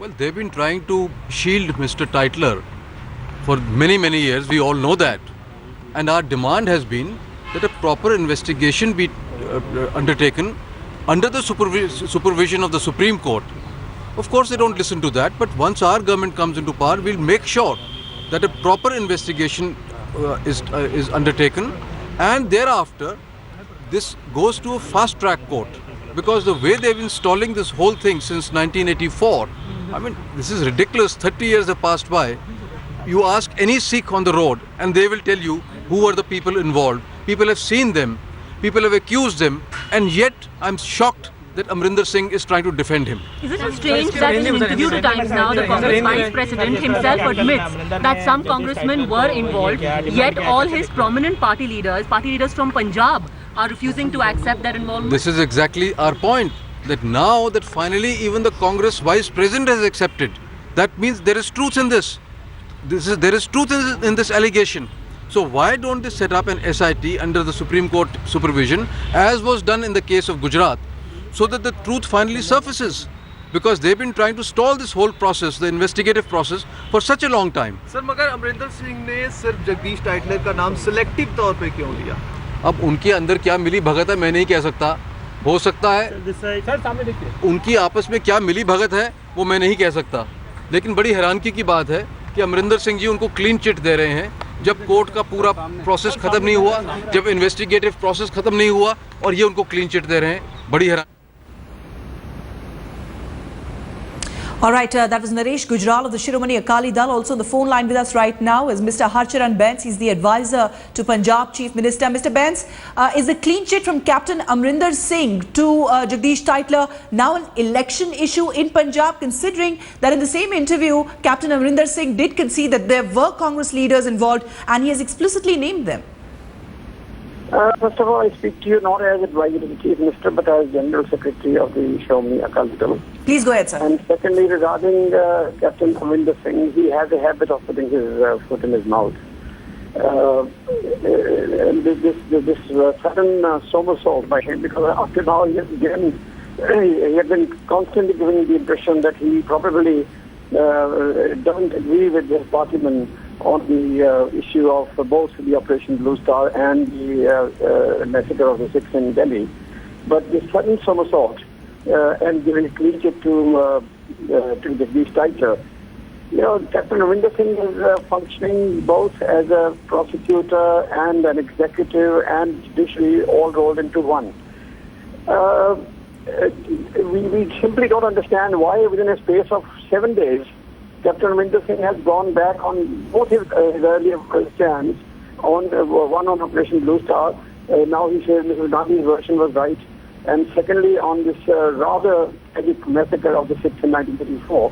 Well, they've been trying to shield Mr. Tytler for many years. We all know that. And our demand has been that a proper investigation be undertaken under the supervision of the Supreme Court. Of course, they don't listen to that, but once our government comes into power, we'll make sure that a proper investigation is undertaken, and thereafter this goes to a fast-track court. Because the way they've been stalling this whole thing since 1984, I mean, this is ridiculous. 30 years have passed by. You ask any Sikh on the road and they will tell you who are the people involved. People have seen them, people have accused them, and yet I'm shocked that Amarinder Singh is trying to defend him. Is it so strange that in interview at times now the Congress Vice President himself admits that some congressmen were involved, yet all his prominent party leaders from Punjab are refusing to accept their involvement? This is exactly our point, that now that finally even the Congress Vice President has accepted, that means there is truth in this. There is truth in this allegation. So why don't they set up an SIT under the Supreme Court supervision, as was done in the case of Gujarat, so that the truth finally surfaces? Because they've been trying to stall this whole process, the investigative process, for such a long time. Sir, मगर अमरिंदर सिंह ने सिर्फ Jagdish Tytler का नाम selective तौर पे क्यों लिया? अब उनके अंदर क्या मिली भगत है मैं नहीं कह सकता. हो सकता है उनकी आपस में क्या मिली भगत है वो मैं नहीं कह सकता. लेकिन बड़ी हैरानगी की बात है कि अमरिंदर सिंह जी उनको क्लीन चिट दे रहे हैं, जब कोर्ट का पूरा प्रोसेस खत्म नहीं हुआ, जब इन्वेस्टिगेटिव प्रोसेस खत्म नहीं हुआ, और ये उनको क्लीन चिट दे रहे हैं. बड़ी हैरान. All right, that was Naresh Gujral of the Shiromani Akali Dal. Also on the phone line with us right now is Mr. Harcharan Bence. He's the advisor to Punjab Chief Minister. Mr. Bence, is the clean chit from Captain Amarinder Singh to Jagdish Tytler now an election issue in Punjab, considering that in the same interview, Captain Amarinder Singh did concede that there were Congress leaders involved and he has explicitly named them? First of all, I speak to you not as advisor to the Chief Minister, but as General Secretary of the Shiromani Akali Dal. Please go ahead, sir. And secondly, regarding Captain Amarinder Singh, he has a habit of putting his foot in his mouth. This sudden somersault by him, because after now he had been constantly giving the impression that he probably doesn't agree with his partymen on the issue of both the Operation Blue Star and the massacre of the Sikhs in Delhi. But this sudden somersault and giving a clean chit to Jagdish Tytler, Captain Amarinder Singh is functioning both as a prosecutor and an executive and judiciary all rolled into one. We simply don't understand why within a space of 7 days, Captain Amarinder Singh has gone back on both his earlier stands, on one on Operation Blue Star. Now he says Mrs. Gandhi's version was right. And secondly, on this rather tragic massacre of the Sikhs in 1934.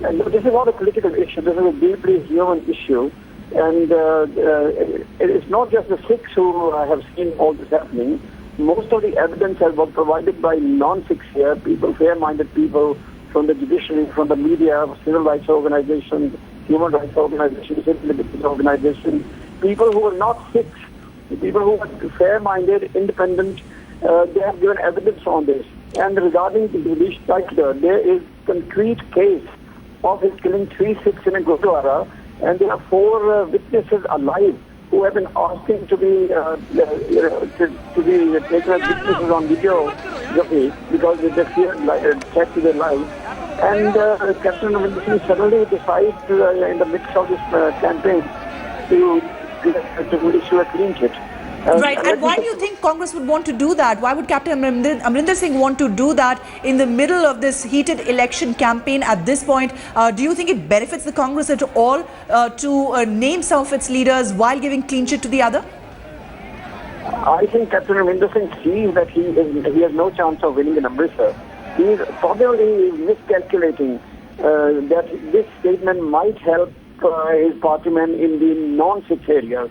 And this is not a political issue. This is a deeply human issue. And it is not just the Sikhs who have seen all this happening. Most of the evidence has been provided by non-Sikhs here, people, fair-minded people, from the judiciary, from the media, civil rights organizations, human rights organizations, civil liberties organizations, people who are not Sikhs, people who are fair-minded, independent, they have given evidence on this. And regarding the Jagdish Tytler, there is concrete case of his killing 3 Sikhs in a Gurdwara, and there are 4 witnesses alive who have been asking to be taken as witnesses on videography because they fear threat to their lives. And Captain Amarinder Singh suddenly decides in the midst of this campaign to issue a clean chit. Right, and why do you think Congress would want to do that? Why would Captain Amarinder Singh want to do that in the middle of this heated election campaign at this point? Do you think it benefits the Congress at all to name some of its leaders while giving clean chit to the other? I think Captain Amarinder Singh sees that he has no chance of winning in Amritsar. He is probably miscalculating that this statement might help his partymen in the non-Sikh areas.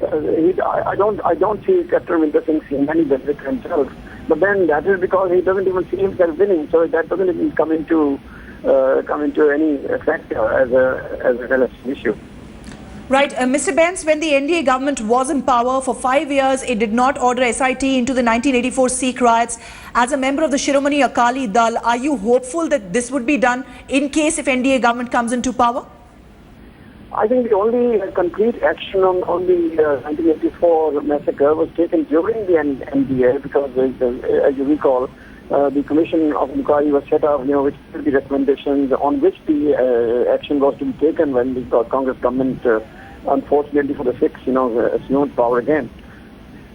I don't see Captain Amarinder Singh seeing any benefit himself. But then that is because he doesn't even see himself winning, so that doesn't even come into any factor as a election issue. Right, Mr. Benz, when the NDA government was in power for 5 years, it did not order SIT into the 1984 Sikh riots. As a member of the Shiromani Akali Dal, are you hopeful that this would be done in case if NDA government comes into power? I think the only concrete action on the 1984 massacre was taken during the NDA because, as you recall, the Commission of Inquiry was set up, which did the recommendations on which the action was to be taken when the Congress government, unfortunately for the Sikhs, assumed power again.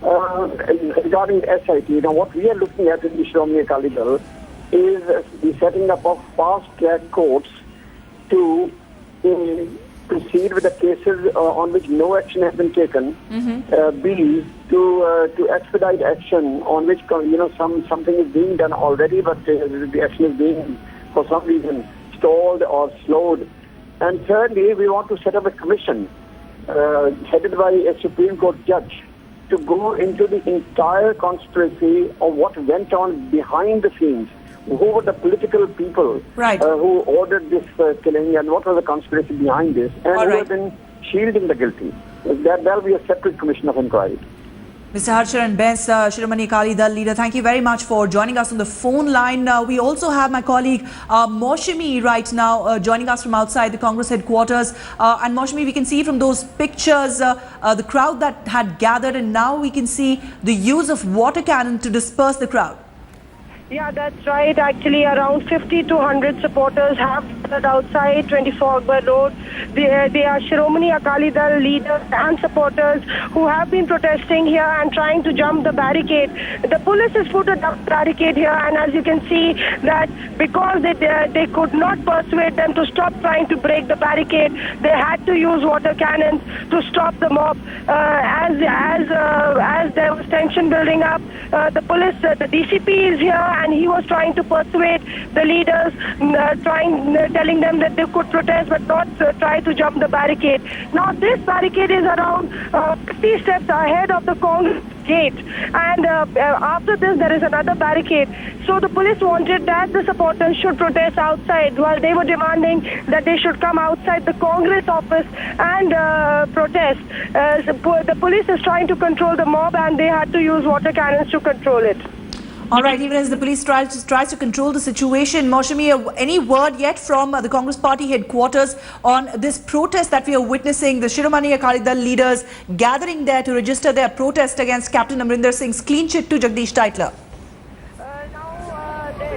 Regarding SIT, what we are looking at in the Shiromani Akali Dal is the setting up of fast-track courts to proceed with the cases on which no action has been taken. B, to expedite action on which something is being done already, but the action is being for some reason stalled or slowed. And thirdly, we want to set up a commission headed by a Supreme Court judge to go into the entire conspiracy of what went on behind the scenes. Who were the political people who ordered this killing, and what was the conspiracy behind this, and who have been shielding the guilty? That will be a separate commission of inquiry. Mr. Harcharan Bens, Shiromani Akali Dal leader, thank you very much for joining us on the phone line. We also have my colleague Moshimi right now joining us from outside the Congress headquarters. And Moshimi, we can see from those pictures the crowd that had gathered, and now we can see the use of water cannon to disperse the crowd. Yeah, that's right. Actually, around 50 to 100 supporters have gathered outside 24 Akbar Road. They are Shiromani Akali Dal leaders and supporters who have been protesting here and trying to jump the barricade. The police has put a barricade here, and as you can see that because they could not persuade them to stop trying to break the barricade, they had to use water cannons to stop the mob. As there was tension building up, the police, the DCP is here, and he was trying to persuade the leaders, telling them that they could protest but not try to jump the barricade. Now this barricade is around 50 steps ahead of the Congress gate, and after this there is another barricade. So the police wanted that the supporters should protest outside, while they were demanding that they should come outside the Congress office and protest. The police is trying to control the mob, and they had to use water cannons to control it. All right, even as the police tries to control the situation, Moshimi, any word yet from the Congress party headquarters on this protest that we are witnessing, the Shiromani Akali Dal leaders gathering there to register their protest against Captain Amarinder Singh's clean chit to Jagdish Tytler?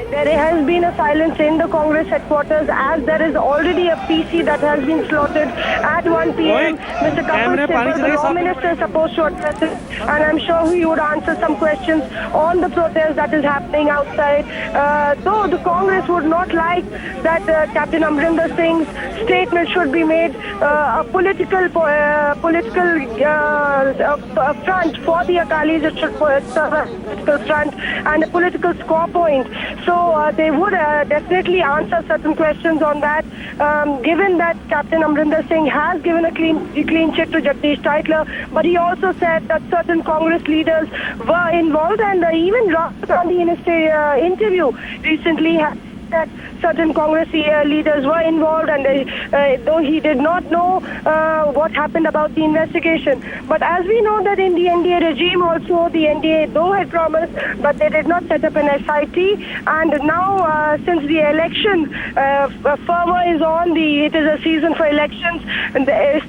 There has been a silence in the Congress headquarters, as there is already a PC that has been slaughtered at 1 p.m. Mr. Kapil Sibal, the Law Minister, is supposed to address it, and I'm sure he would answer some questions on the protest that is happening outside. Though the Congress would not like that Captain Amarinder Singh's statement should be made a political front for the Akalis. It should serve a political front and a political score point. So they would definitely answer certain questions on that, given that Captain Amarinder Singh has given a clean chit to Jagdish Tytler, but he also said that certain Congress leaders were involved, and even Rahul Gandhi in his interview recently had that certain Congress leaders were involved, and though he did not know what happened about the investigation. But as we know that in the NDA regime also, the NDA though had promised, but they did not set up an SIT, and now since the election fomer is on, it is a season for elections, and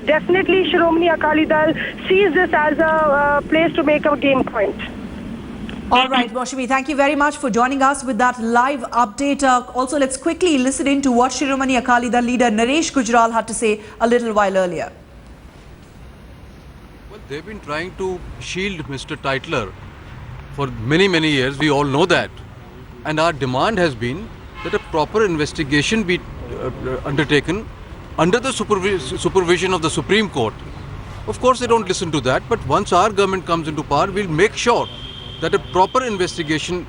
definitely Shiromani Akali Dal sees this as a place to make a game point. All right, Moshimi, thank you very much for joining us with that live update. Also, let's quickly listen in to what Shiromani Akali Dal leader Naresh Gujral had to say a little while earlier. Well, they've been trying to shield Mr. Tytler for many, many years. We all know that. And our demand has been that a proper investigation be undertaken under the supervision of the Supreme Court. Of course, they don't listen to that. But once our government comes into power, we'll make sure that a proper investigation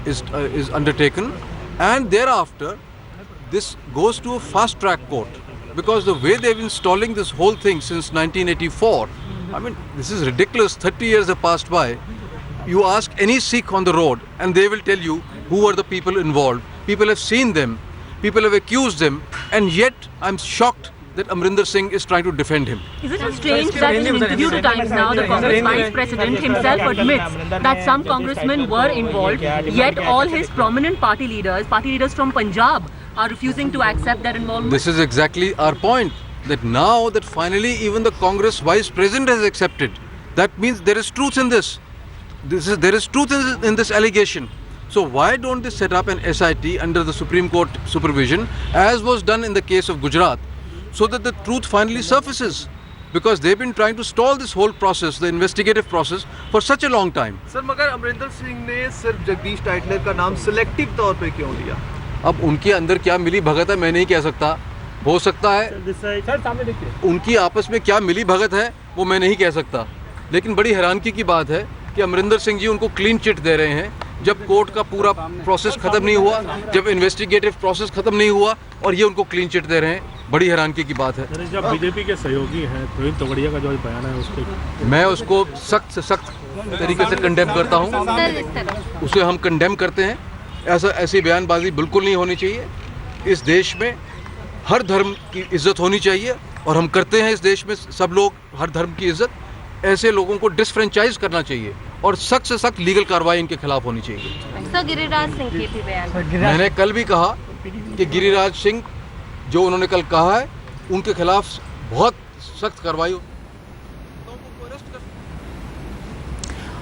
is undertaken, and thereafter this goes to a fast-track court, because the way they've been stalling this whole thing since 1984, I mean, this is ridiculous. 30 years have passed by. You ask any Sikh on the road and they will tell you who are the people involved. People have seen them, people have accused them, and yet I'm shocked that Amarinder Singh is trying to defend him. Is it strange that in an interview to Times Now, the Congress Vice President himself admits that some congressmen were involved, yet all his prominent party leaders from Punjab, are refusing to accept their involvement? This is exactly our point. That now that finally even the Congress Vice President has accepted. That means there is truth in this. There is truth in this allegation. So why don't they set up an SIT under the Supreme Court supervision, as was done in the case of Gujarat, so that the truth finally surfaces? Because they've been trying to stall this whole process, the investigative process, for such a long time. Sir मगर अमरिंदर सिंह ने सिर्फ Jagdish Tytler का नाम selective तौर पे क्यों लिया? अब उनके अंदर क्या मिली भगत है मैं नहीं कह सकता. हो सकता है उनकी आपस में क्या मिली भगत है वो मैं नहीं कह सकता. लेकिन बड़ी हैरानगी की बात है कि अमरिंदर सिंह जी उनको क्लीन चिट दे रहे हैं जब कोर्ट का पूरा प्रोसेस खत्म नहीं हुआ, जब इन्वेस्टिगेटिव प्रोसेस खत्म नहीं हुआ, और ये उनको क्लीन चिट दे रहे हैं. बड़ी हैरानगी की बात है. जब बीजेपी के सहयोगी हैं प्रवीण तोगड़िया का जो बयान है उसके मैं उसको सख्त से सख्त तरीके से कंडेम करता हूँ. उसे हम कंडेम करते हैं. ऐसी बयानबाजी बिल्कुल नहीं होनी चाहिए. इस देश में हर धर्म की इज्जत होनी चाहिए और हम करते हैं इस देश में सब लोग हर धर्म की इज्जत. ऐसे लोगों को डिसफ्रेंचाइज करना चाहिए और सख्त से सख्त लीगल कार्रवाई इनके खिलाफ होनी चाहिए. सर गिरिराज सिंह के भी बयान, मैंने कल भी कहा कि गिरिराज सिंह जो उन्होंने कल कहा है उनके खिलाफ बहुत सख्त कार्रवाई हो.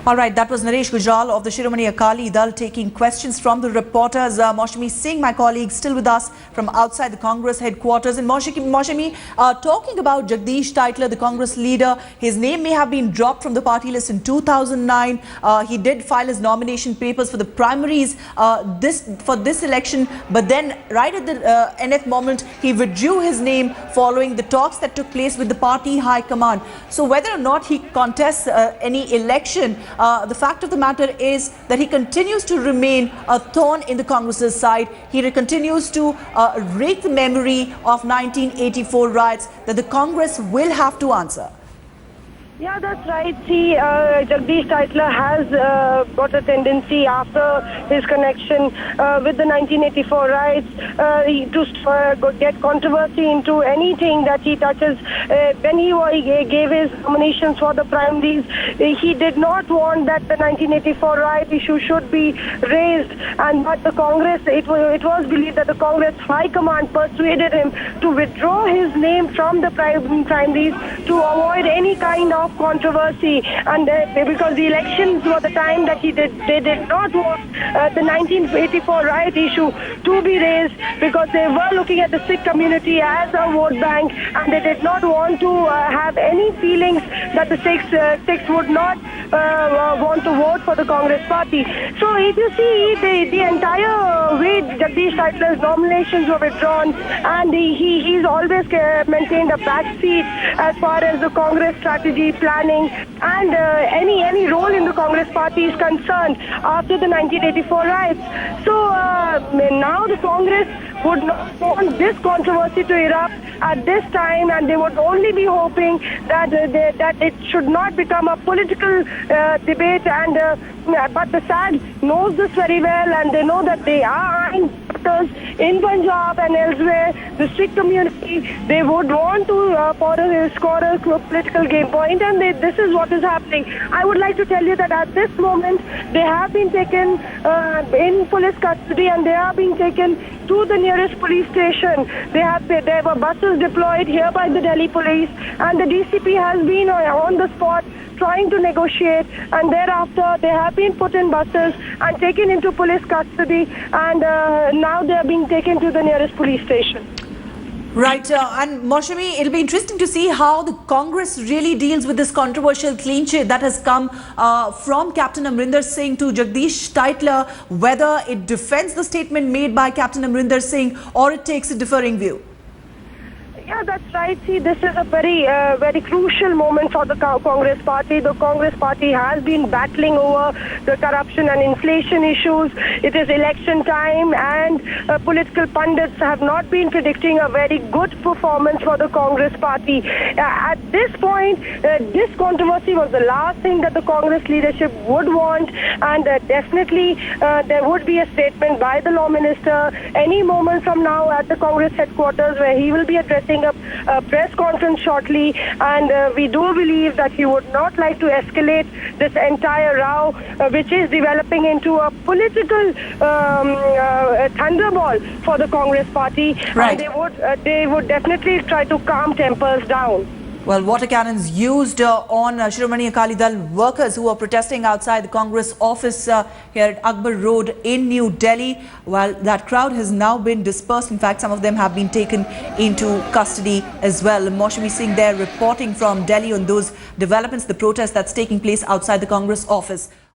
All right, that was Naresh Gujral of the Shiromani Akali Dal taking questions from the reporters. Maushami Singh, my colleague, still with us from outside the Congress headquarters. And Maushami, talking about Jagdish Tytler, the Congress leader, his name may have been dropped from the party list in 2009. He did file his nomination papers for the primaries for this election, but then right at the NF moment, he withdrew his name following the talks that took place with the party high command. So whether or not he contests any election, the fact of the matter is that he continues to remain a thorn in the Congress's side. He continues to rake the memory of 1984 riots that the Congress will have to answer. Yeah, that's right. See, Jagdish Tytler has got a tendency after his connection with the 1984 riots to get controversy into anything that he touches. When he gave his nominations for the primaries, he did not want that the 1984 riot issue should be raised, but the Congress, it was believed that the Congress High Command persuaded him to withdraw his name from the primaries to avoid any kind of controversy, and because the elections were the time that they did not want the 1984 riot issue to be raised, because they were looking at the Sikh community as a vote bank, and they did not want to have any feelings that the Sikhs would not want to vote for the Congress party. So if you see the entire way Jagdish Tytler's nominations were withdrawn, and he's always maintained a backseat as far as the Congress strategy, planning, and any role in the Congress party is concerned after the 1984 riots. So now the Congress would not want this controversy to erupt at this time, and they would only be hoping that it should not become a political debate. But the SAD knows this very well, and they know that they are eyeing voters in Punjab and elsewhere, the Sikh community. They would want to score a political game point, and this is what is happening. I would like to tell you that at this moment, they have been taken in police custody, and they are being taken to the nearest police station. There were buses deployed here by the Delhi police, and the DCP has been on the spot trying to negotiate, and thereafter they have been put in buses and taken into police custody, and now they are being taken to the nearest police station. Right, and Maushami, it'll be interesting to see how the Congress really deals with this controversial clean chit that has come from Captain Amarinder Singh to Jagdish Tytler, whether it defends the statement made by Captain Amarinder Singh or it takes a differing view. Yeah, that's right. See, this is a very crucial moment for the Congress party. The Congress party has been battling over the corruption and inflation issues. It is election time, and political pundits have not been predicting a very good performance for the Congress party. At this point, this controversy was the last thing that the Congress leadership would want, and definitely there would be a statement by the Law Minister any moment from now at the Congress headquarters, where he will be addressing holding a press conference shortly, and we do believe that he would not like to escalate this entire row, which is developing into a political thunderball for the Congress party. Right. And they would definitely try to calm tempers down. Well, water cannons used on Shiromani Akali Dal workers who are protesting outside the Congress office here at Akbar Road in New Delhi. While that crowd has now been dispersed, in fact, some of them have been taken into custody as well. Moshmi Singh there reporting from Delhi on those developments, the protest that's taking place outside the Congress office.